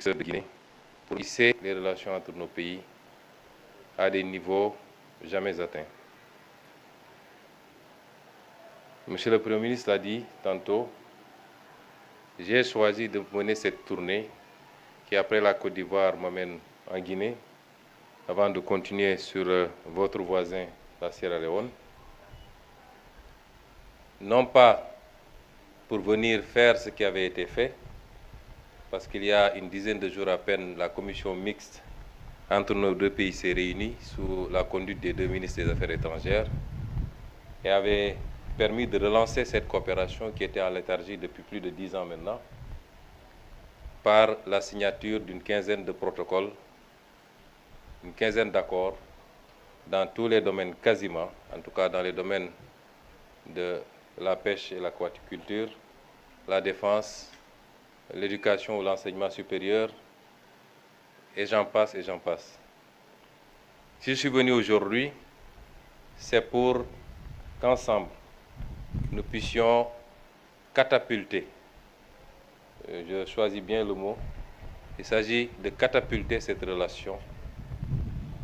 de Guinée pour hisser les relations entre nos pays à des niveaux jamais atteints. Monsieur le Premier ministre l'a dit tantôt, j'ai choisi de mener cette tournée qui, après la Côte d'Ivoire, m'amène en Guinée, avant de continuer sur votre voisin, la Sierra Leone. Non pas pour venir faire ce qui avait été fait, parce qu'il y a une dizaine de jours à peine, la commission mixte entre nos deux pays s'est réunie sous la conduite des deux ministres des Affaires étrangères et avait permis de relancer cette coopération qui était en léthargie depuis plus de 10 ans maintenant, par la signature d'une quinzaine de protocoles, une quinzaine d'accords dans tous les domaines quasiment, en tout cas dans les domaines de la pêche et l'aquaculture, la défense, l'éducation ou l'enseignement supérieur, et j'en passe et j'en passe. Si je suis venu aujourd'hui, c'est pour qu'ensemble, nous puissions catapulter, je choisis bien le mot, il s'agit de catapulter cette relation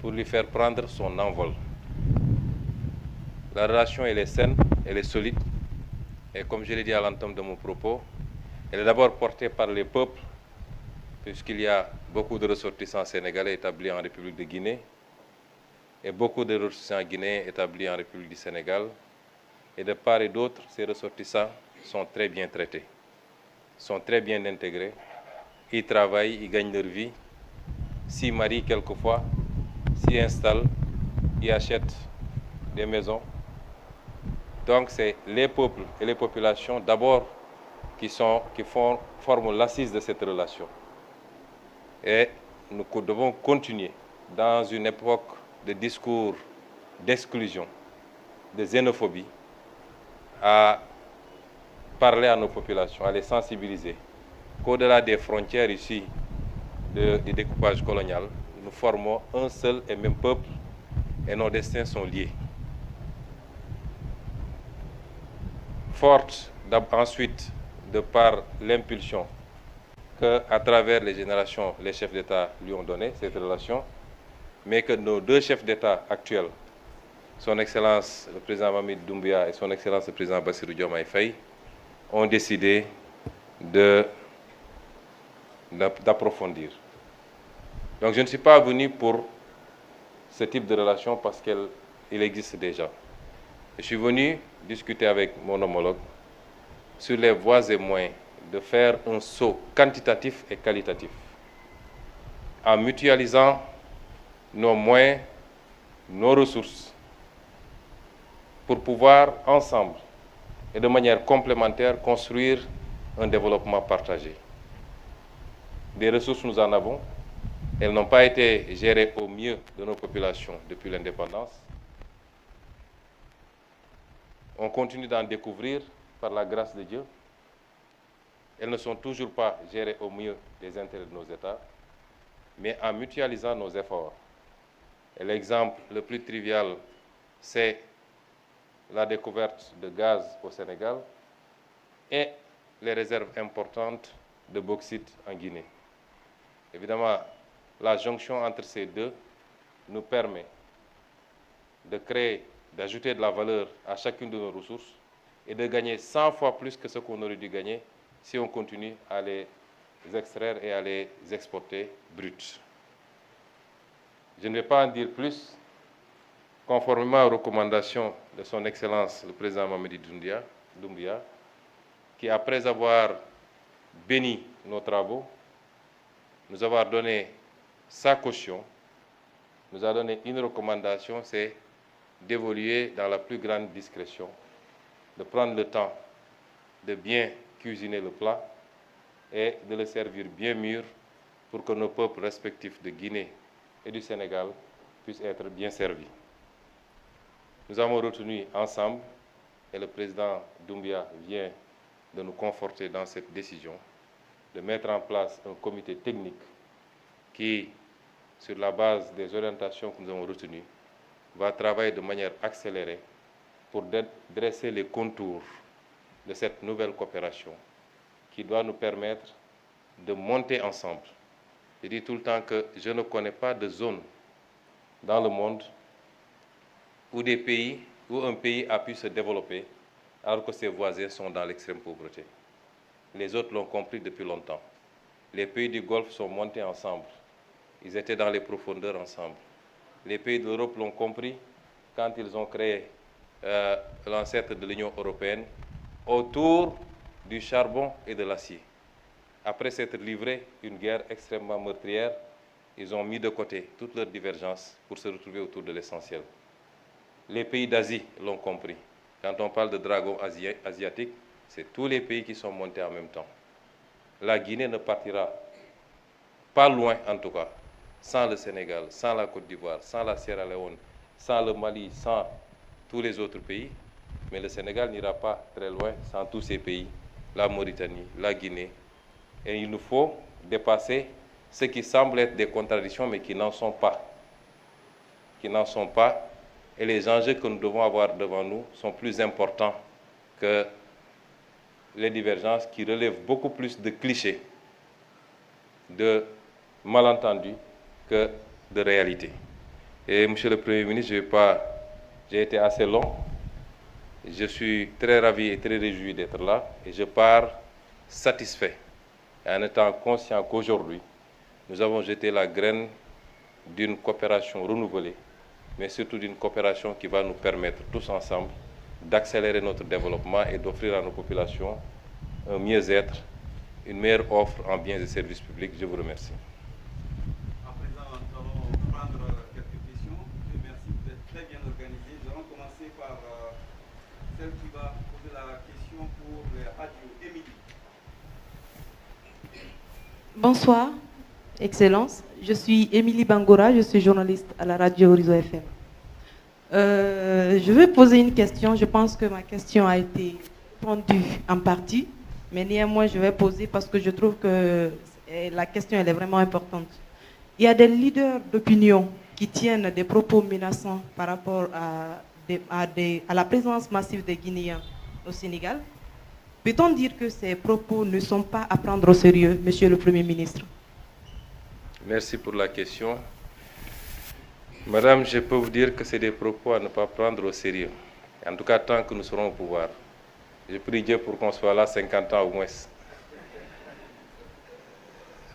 pour lui faire prendre son envol. La relation, elle est saine, elle est solide, et comme je l'ai dit à l'entame de mon propos, elle est d'abord portée par les peuples, puisqu'il y a beaucoup de ressortissants sénégalais établis en République de Guinée et beaucoup de ressortissants guinéens établis en République du Sénégal. Et de part et d'autre, ces ressortissants sont très bien traités, sont très bien intégrés, ils travaillent, ils gagnent leur vie, s'y marient quelquefois, s'y installent, ils achètent des maisons. Donc c'est les peuples et les populations d'abord qui forment l'assise de cette relation. Et nous devons continuer dans une époque de discours d'exclusion, de xénophobie, à parler à nos populations, à les sensibiliser, qu'au-delà des frontières ici du découpage colonial, nous formons un seul et même peuple et nos destins sont liés. Forte ensuite de par l'impulsion qu'à travers les générations, les chefs d'État lui ont donné cette relation, mais que nos deux chefs d'État actuels, son Excellence le président Mamadi Doumbouya et son Excellence le président Bassirou Diomaye Faye, ont décidé d'approfondir. Donc je ne suis pas venu pour ce type de relation parce qu'il existe déjà. Je suis venu discuter avec mon homologue sur les voies et moyens de faire un saut quantitatif et qualitatif en mutualisant nos moyens, nos ressources pour pouvoir ensemble et de manière complémentaire construire un développement partagé. Des ressources, nous en avons. Elles n'ont pas été gérées au mieux de nos populations depuis l'indépendance. On continue d'en découvrir par la grâce de Dieu. Elles ne sont toujours pas gérées au mieux des intérêts de nos États, mais en mutualisant nos efforts. Et l'exemple le plus trivial, c'est la découverte de gaz au Sénégal et les réserves importantes de bauxite en Guinée. Évidemment, la jonction entre ces deux nous permet de créer, d'ajouter de la valeur à chacune de nos ressources et de gagner 100 fois plus que ce qu'on aurait dû gagner si on continue à les extraire et à les exporter bruts. Je ne vais pas en dire plus. Conformément aux recommandations de son Excellence le président Mamadi Doumbouya, qui après avoir béni nos travaux, nous avoir donné sa caution, nous a donné une recommandation, c'est d'évoluer dans la plus grande discrétion, de prendre le temps de bien cuisiner le plat et de le servir bien mûr pour que nos peuples respectifs de Guinée et du Sénégal puissent être bien servis. Nous avons retenu ensemble, et le président Doumbouya vient de nous conforter dans cette décision, de mettre en place un comité technique qui, sur la base des orientations que nous avons retenues, va travailler de manière accélérée pour dresser les contours de de cette nouvelle coopération qui doit nous permettre de monter ensemble Je dis tout le temps que je ne connais pas de zone dans le monde où un pays a pu se développer alors que ses voisins sont dans l'extrême pauvreté. Les autres l'ont compris depuis longtemps. Les pays du Golfe sont montés ensemble. Ils étaient dans les profondeurs ensemble. Les pays d'Europe l'ont compris quand ils ont créé l'ancêtre de l'Union européenne autour du charbon et de l'acier. Après s'être livré une guerre extrêmement meurtrière, ils ont mis de côté toutes leurs divergences pour se retrouver autour de l'essentiel. Les pays d'Asie l'ont compris. Quand on parle de dragon asiatique, c'est tous les pays qui sont montés en même temps. La Guinée ne partira pas loin, en tout cas, sans le Sénégal, sans la Côte d'Ivoire, sans la Sierra Leone, sans le Mali, sans tous les autres pays. Mais le Sénégal n'ira pas très loin sans tous ces pays, la Mauritanie, la Guinée. Et il nous faut dépasser ce qui semble être des contradictions, mais qui n'en sont pas. Qui n'en sont pas. Et les enjeux que nous devons avoir devant nous sont plus importants que les divergences qui relèvent beaucoup plus de clichés, de malentendus que de réalité. Et Monsieur le Premier ministre, j'ai été assez long. Je suis très ravi et très réjoui d'être là et je pars satisfait en étant conscient qu'aujourd'hui, nous avons jeté la graine d'une coopération renouvelée, mais surtout d'une coopération qui va nous permettre tous ensemble d'accélérer notre développement et d'offrir à nos populations un mieux-être, une meilleure offre en biens et services publics. Je vous remercie. À présent, nous allons prendre quelques questions. Merci, vous êtes très bien organisés. Nous allons commencer par celle qui va poser la question pour Radio Émilie. Bonsoir, Excellence. Je suis Émilie Bangora, je suis journaliste à la radio Horizon FM. Je vais poser une question. Je pense que ma question a été répondue en partie, mais néanmoins je vais poser parce que je trouve que la question elle est vraiment importante. Il y a des leaders d'opinion qui tiennent des propos menaçants par rapport à la présence massive des Guinéens au Sénégal. Peut-on dire que ces propos ne sont pas à prendre au sérieux, Monsieur le Premier ministre? Merci pour la question. Madame, je peux vous dire que c'est des propos à ne pas prendre au sérieux. En tout cas, tant que nous serons au pouvoir. Je prie Dieu pour qu'on soit là 50 ans au moins.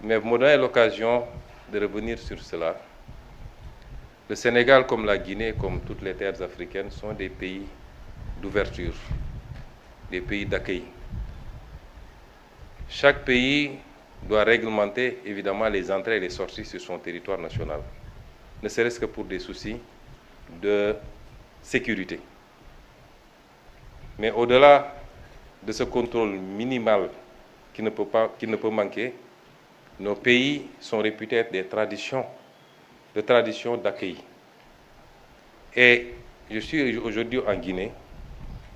Mais vous me donnez l'occasion de revenir sur cela. Le Sénégal, comme la Guinée, comme toutes les terres africaines, sont des pays d'ouverture, des pays d'accueil. Chaque pays doit réglementer évidemment les entrées et les sorties sur son territoire national, ne serait-ce que pour des soucis de sécurité. Mais au-delà de ce contrôle minimal qui ne peut manquer, nos pays sont réputés être des traditions d'accueil. Et je suis aujourd'hui en Guinée.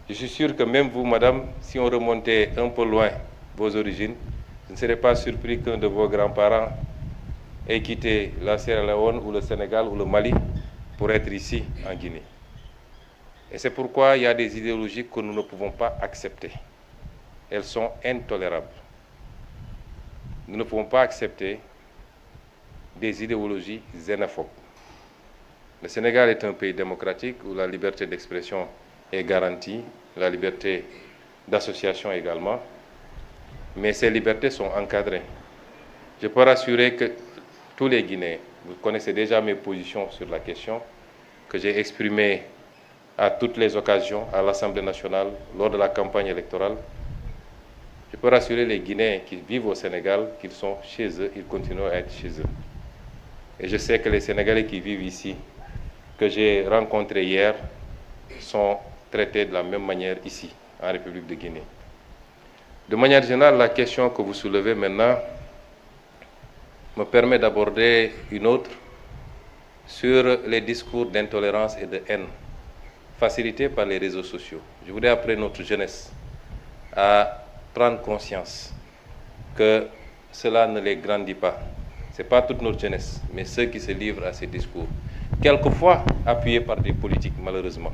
Je suis sûr que même vous, madame, si on remontait un peu loin vos origines, je ne serais pas surpris qu'un de vos grands-parents ait quitté la Sierra Leone ou le Sénégal ou le Mali pour être ici en Guinée. Et c'est pourquoi il y a des idéologies que nous ne pouvons pas accepter. Elles sont intolérables. Nous ne pouvons pas accepter des idéologies xénophobes. Le Sénégal est un pays démocratique où la liberté d'expression est garantie, la liberté d'association également, mais ces libertés sont encadrées. Je peux rassurer que tous les Guinéens, vous connaissez déjà mes positions sur la question, que j'ai exprimées à toutes les occasions à l'Assemblée nationale lors de la campagne électorale. Je peux rassurer les Guinéens qui vivent au Sénégal qu'ils sont chez eux, ils continuent à être chez eux. Et je sais que les Sénégalais qui vivent ici, que j'ai rencontrés hier, sont traités de la même manière ici, en République de Guinée. De manière générale, la question que vous soulevez maintenant me permet d'aborder une autre sur les discours d'intolérance et de haine facilités par les réseaux sociaux. Je voudrais appeler notre jeunesse à prendre conscience que cela ne les grandit pas. Ce n'est pas toute notre jeunesse, mais ceux qui se livrent à ces discours, quelquefois appuyés par des politiques, malheureusement.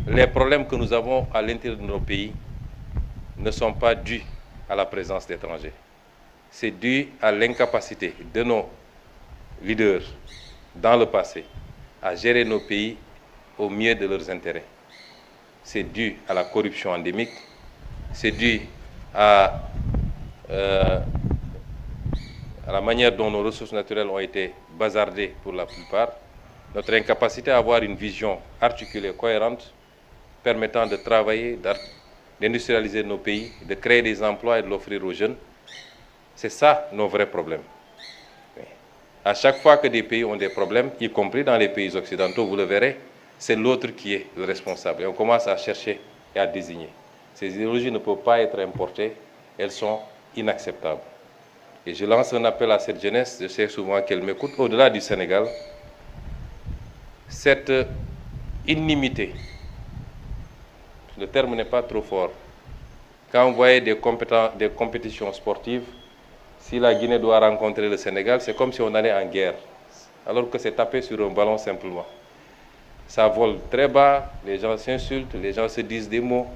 Les problèmes que nous avons à l'intérieur de nos pays ne sont pas dus à la présence d'étrangers. c'est dû à l'incapacité de nos leaders dans le passé à gérer nos pays au mieux de leurs intérêts. C'est dû à la corruption endémique, c'est dû à la manière dont nos ressources naturelles ont été bazardées pour la plupart, notre incapacité à avoir une vision articulée, cohérente, permettant de travailler, d'industrialiser nos pays, de créer des emplois et de l'offrir aux jeunes. C'est ça nos vrais problèmes. À chaque fois que des pays ont des problèmes, y compris dans les pays occidentaux, vous le verrez, c'est l'autre qui est le responsable. Et on commence à chercher et à désigner. Ces idéologies ne peuvent pas être importées, elles sont inacceptables. Et je lance un appel à cette jeunesse, je sais souvent qu'elle m'écoute, au-delà du Sénégal, cette inimité, le terme n'est pas trop fort. Quand vous voyez des compétitions sportives, si la Guinée doit rencontrer le Sénégal, c'est comme si on allait en guerre, alors que c'est tapé sur un ballon simplement. Ça vole très bas, les gens s'insultent, les gens se disent des mots.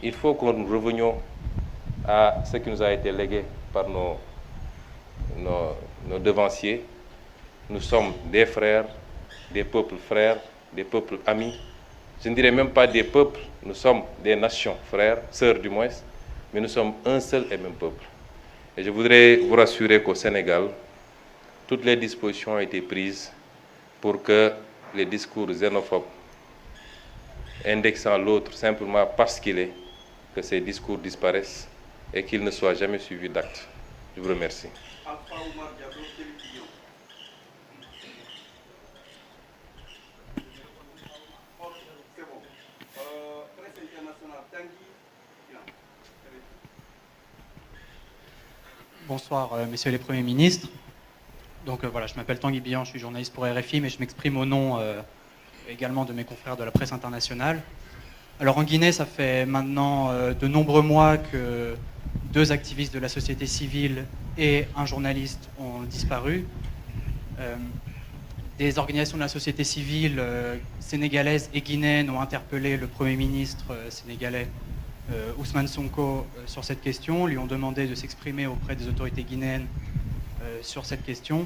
Il faut que nous revenions à ce qui nous a été légué par nos devanciers. Nous sommes des frères, des peuples frères, des peuples amis. Je ne dirais même pas des peuples, nous sommes des nations frères, sœurs du moins, mais nous sommes un seul et même peuple. Et je voudrais vous rassurer qu'au Sénégal, toutes les dispositions ont été prises pour que les discours xénophobes, indexant l'autre simplement parce qu'il est, que ces discours disparaissent et qu'ils ne soient jamais suivis d'actes. Je vous remercie. Bonsoir, messieurs les premiers ministres. Donc voilà, je m'appelle Tanguy Bihan, je suis journaliste pour RFI, mais je m'exprime au nom également de mes confrères de la presse internationale. Alors en Guinée, ça fait maintenant de nombreux mois que 2 activistes de la société civile et un journaliste ont disparu. Des organisations de la société civile sénégalaise et guinéenne ont interpellé le Premier ministre sénégalais Ousmane Sonko sur cette question, lui ont demandé de s'exprimer auprès des autorités guinéennes sur cette question.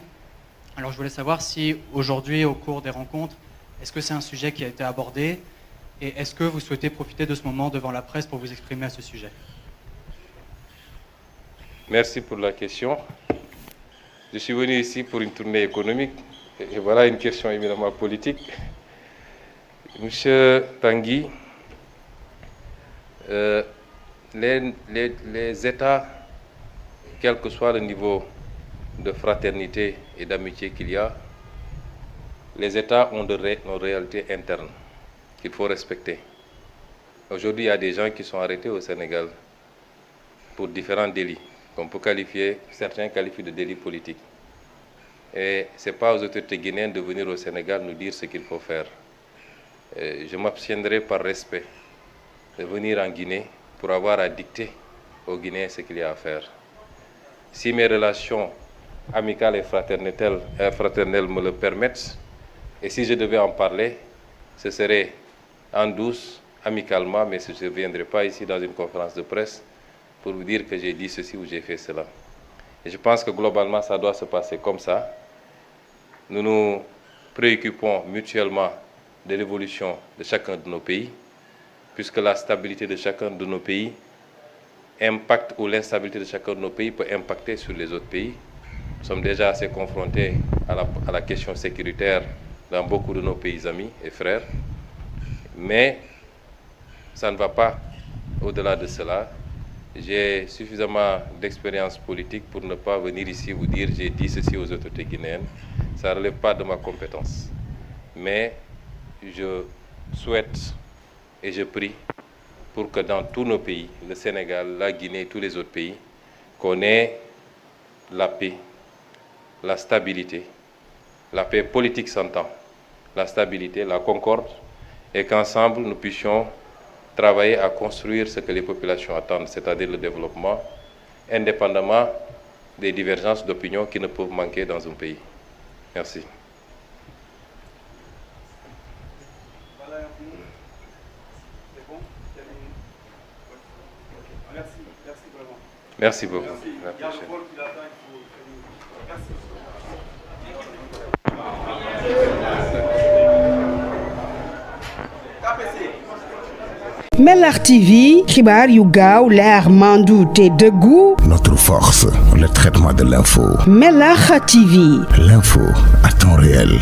Alors je voulais savoir si aujourd'hui, au cours des rencontres, est-ce que c'est un sujet qui a été abordé et est-ce que vous souhaitez profiter de ce moment devant la presse pour vous exprimer à ce sujet? Merci pour la question. Je suis venu ici pour une tournée économique et voilà une question éminemment politique. Monsieur Tanguy, les États, quel que soit le niveau de fraternité et d'amitié qu'il y a, les États ont nos réalités internes qu'il faut respecter. Aujourd'hui, il y a des gens qui sont arrêtés au Sénégal pour différents délits, qu'on peut qualifier, certains qualifient de délits politiques. Et ce n'est pas aux autorités guinéennes de venir au Sénégal nous dire ce qu'il faut faire. Je m'abstiendrai par respect de venir en Guinée pour avoir à dicter aux Guinéens ce qu'il y a à faire. Si mes relations amicales et fraternelles me le permettent, et si je devais en parler, ce serait en douce, amicalement, mais je ne viendrai pas ici dans une conférence de presse pour vous dire que j'ai dit ceci ou j'ai fait cela. Et je pense que globalement, ça doit se passer comme ça. Nous nous préoccupons mutuellement de l'évolution de chacun de nos pays, puisque la stabilité de chacun de nos pays impacte, ou l'instabilité de chacun de nos pays peut impacter sur les autres pays. Nous sommes déjà assez confrontés à la question sécuritaire dans beaucoup de nos pays amis et frères, mais ça ne va pas au-delà de cela. J'ai suffisamment d'expérience politique pour ne pas venir ici vous dire j'ai dit ceci aux autorités guinéennes. Ça ne relève pas de ma compétence. Mais je souhaite et je prie pour que dans tous nos pays, le Sénégal, la Guinée et tous les autres pays, qu'on ait la paix, la stabilité. La paix politique s'entend, la stabilité, la concorde, et qu'ensemble nous puissions travailler à construire ce que les populations attendent, c'est-à-dire le développement, indépendamment des divergences d'opinion qui ne peuvent manquer dans un pays. Merci. Merci vraiment. Merci beaucoup. Merci. Melax TV xibaar yu gaaw leer mandu te dëggu. Notre force, le traitement de l'info. Melax TV. L'info à temps réel.